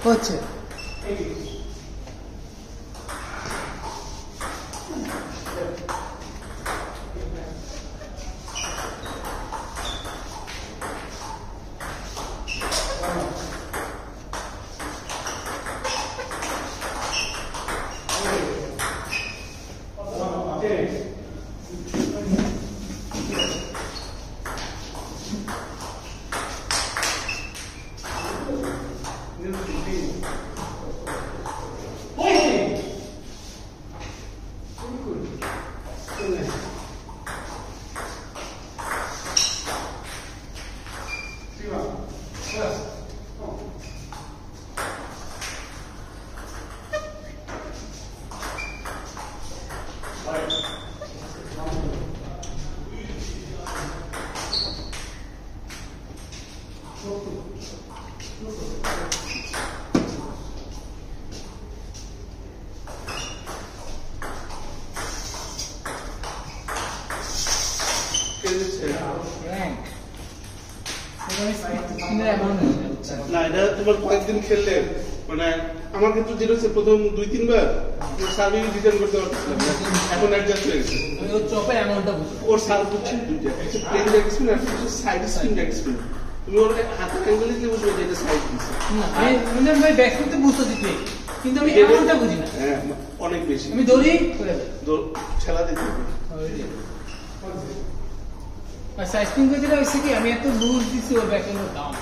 হচ্ছে না এটা তোমার কয়েকদিন খেললে মানে আমার ক্ষেত্রে যেটা হচ্ছে প্রথম 2-3 বার সার্ভিং রিটার্ন করতে পারছিলাম না, এখন অ্যাডজাস্ট হয়ে গেছে। ওর চপে এমনটা বুঝছো ওর সার্ভ হচ্ছে দুইটা, একটা প্লেন ব্যাক স্পিন আর একটা সাইড স্পিন ব্যাক স্পিন। তুমি ওর হাতের অ্যাঙ্গেলে দিয়ে বুঝবে যে এটা সাইড দিছে। না আমি ভাই ব্যাক করতে বুঝতে দিতে, কিন্তু আমি এমনটা বুঝি না। হ্যাঁ অনেক বেশি আমি দড়ি করে ঠেলা দিতে হবে। আর সাইড স্পিন করে দিলে হচ্ছে কি আমি এত লুজ দিছি ওর ব্যাকের দাম।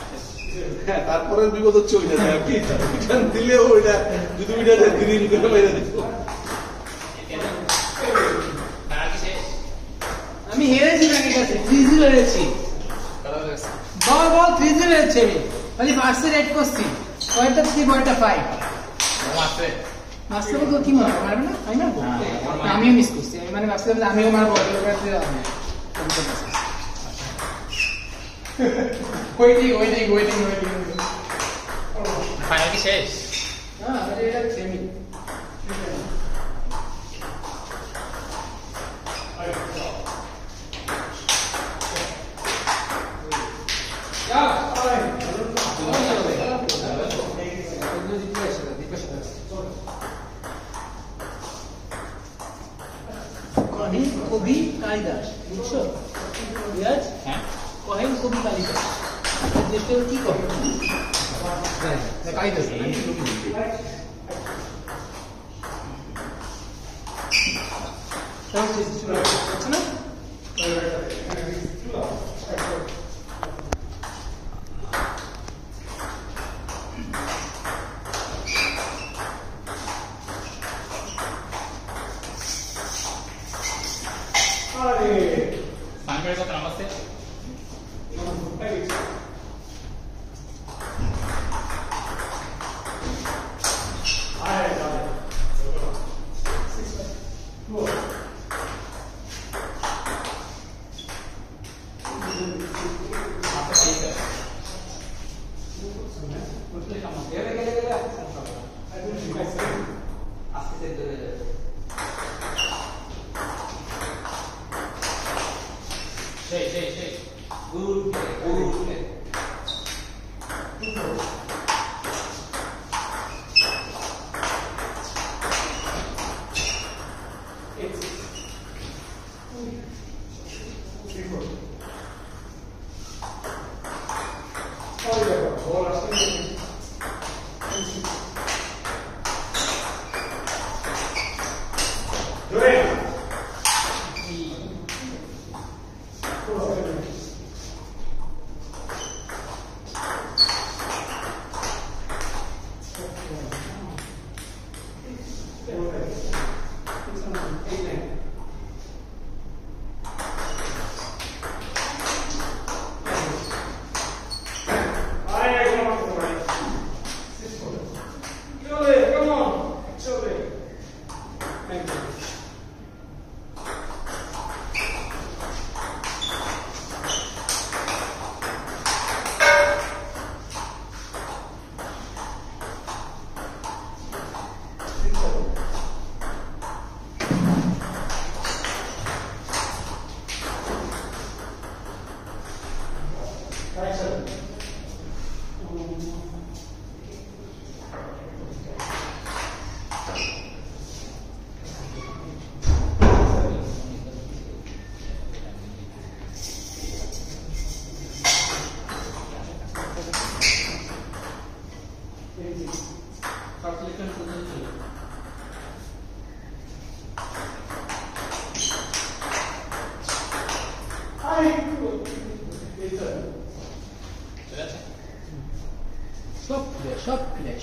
হ্যাঁ তারপরে বিপদ হচ্ছে ওইটা যায় আর কি, দিলেও ওইটা যদি ওইটা গ্রিন করে বাইরে দিত। আমি হেরেছি ব্যাংকের কাছে 3-0 হেরেছি। বল 3-0 হেরেছি আমি, খালি মার্কসে রেড করছি, পয়েন্টটা 3 পয়েন্টটা 5 মার্কসে তো কি মনে মারবে না আমি মারবো, আমিও মিস করছি। আমি মানে ভাবছিলাম যে আমিও মারবো, ওয়েটিং ফাইনাল কি শেষ? না এটা সেমি। কবি কালিদাস বুঝছো? হ্যাঁ কহেন কবি কালিদাস দেশটা কি কহে কালিদাস না ফাইনাল কত নাম্বার আছে?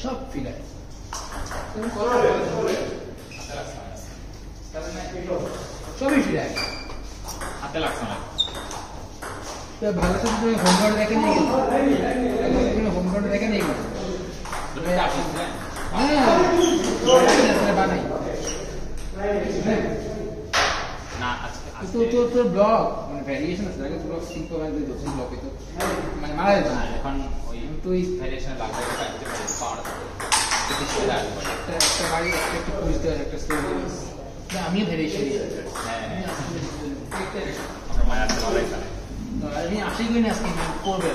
সব ফিলার সবই ফিলার হাতে লাগছে না ভালো তো তুমি হোমগার্ড দেখে নিয়ে গেছো হোমগার্ড দেখে নিয়ে গেছো বানাই না আজকে তোর ব্লগ মানে ভ্যারিয়েশন আছে আগে তোর সিম্পল মানে দোষী ব্লগ তো মানে মারা যেত না এখন ওই তুই ভ্যারিয়েশন লাগবে এটা করতে পারি পাওয়ার একটা বাড়ি একটা খুঁজতে হয় একটা স্টোরি আমিও ভ্যারিয়েশন আমি আশাই করি না আজকে করবে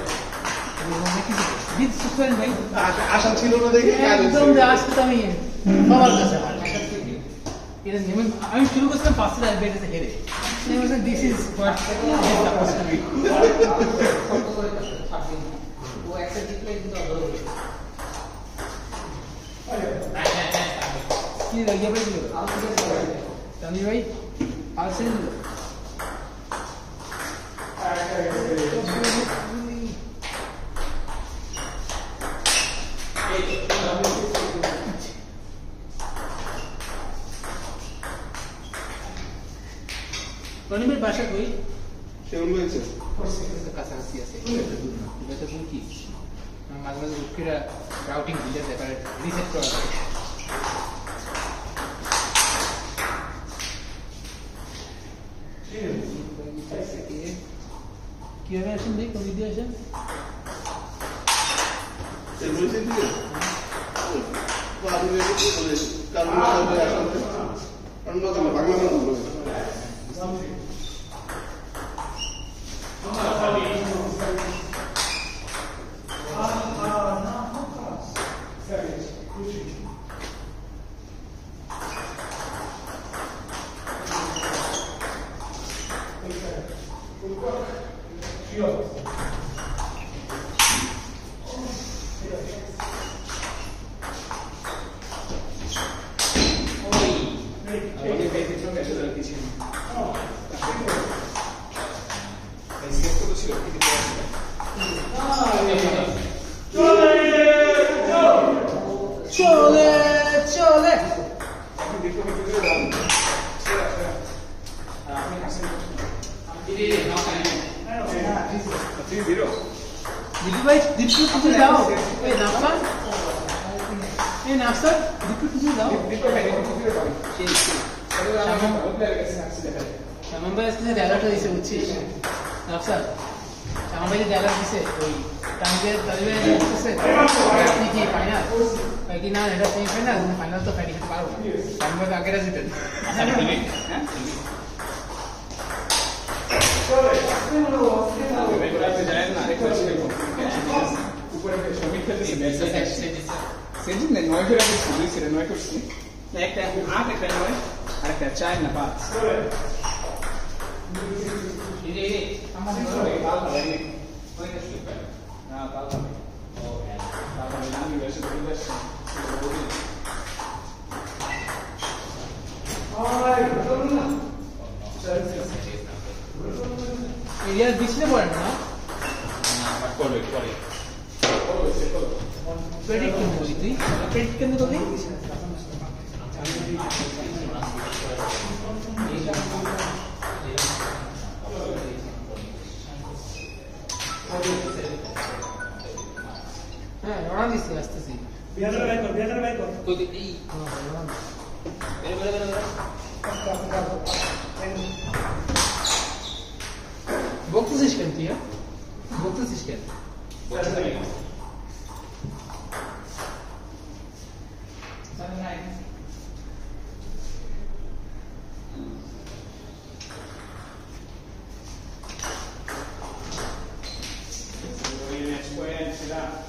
ভাই আশা ছিল না দেখে একদম আজকে তো আমি সবার কাছে আমি শুরু করছিলাম ফার্স্ট বেড়েছে হেরে দিস ইজ কি লাগিয়ে পাই তানভীর ভাই আর ছেড়ে দিল রনিমের বাসা কই সেরকম হয়েছে কাছাকাছি আছে এটা তুমি কি মাঝে মাঝে লোকেরা রাউটিং দিলে ব্যাপারে রিসেট করা যায় কিভাবে আসেন ভাই কবি দিয়ে আসেন চলে চলে দীপু ভাই দীপু কিছু দাও এই নাফসার দীপু কিছু দাও শ্যামন ভাই আজকে ডায়লগটা দিছে বুঝছিস নাফসার শ্যামন ভাই যে ডায়লগ দিছে ওই টাঙ্গের তালিবে দিছে আপনি কি ফাইনাল কি না এটা সেমিফাইনাল ফাইনাল তো ফাইনাল খেতে পারবো না শ্যামন ভাই আগেরা জিতেন একটা চায় না পাঁচ এরিয়ার পিছনে পড়েন না করবে করে প্রেডিক্ট কেন বলি তুই প্রেডিক্ট কেন করবি হ্যাঁ ওরা দিচ্ছি আসতেছি বলতেছিস কেন তুই বলতেছিস কেন Next point, sit down.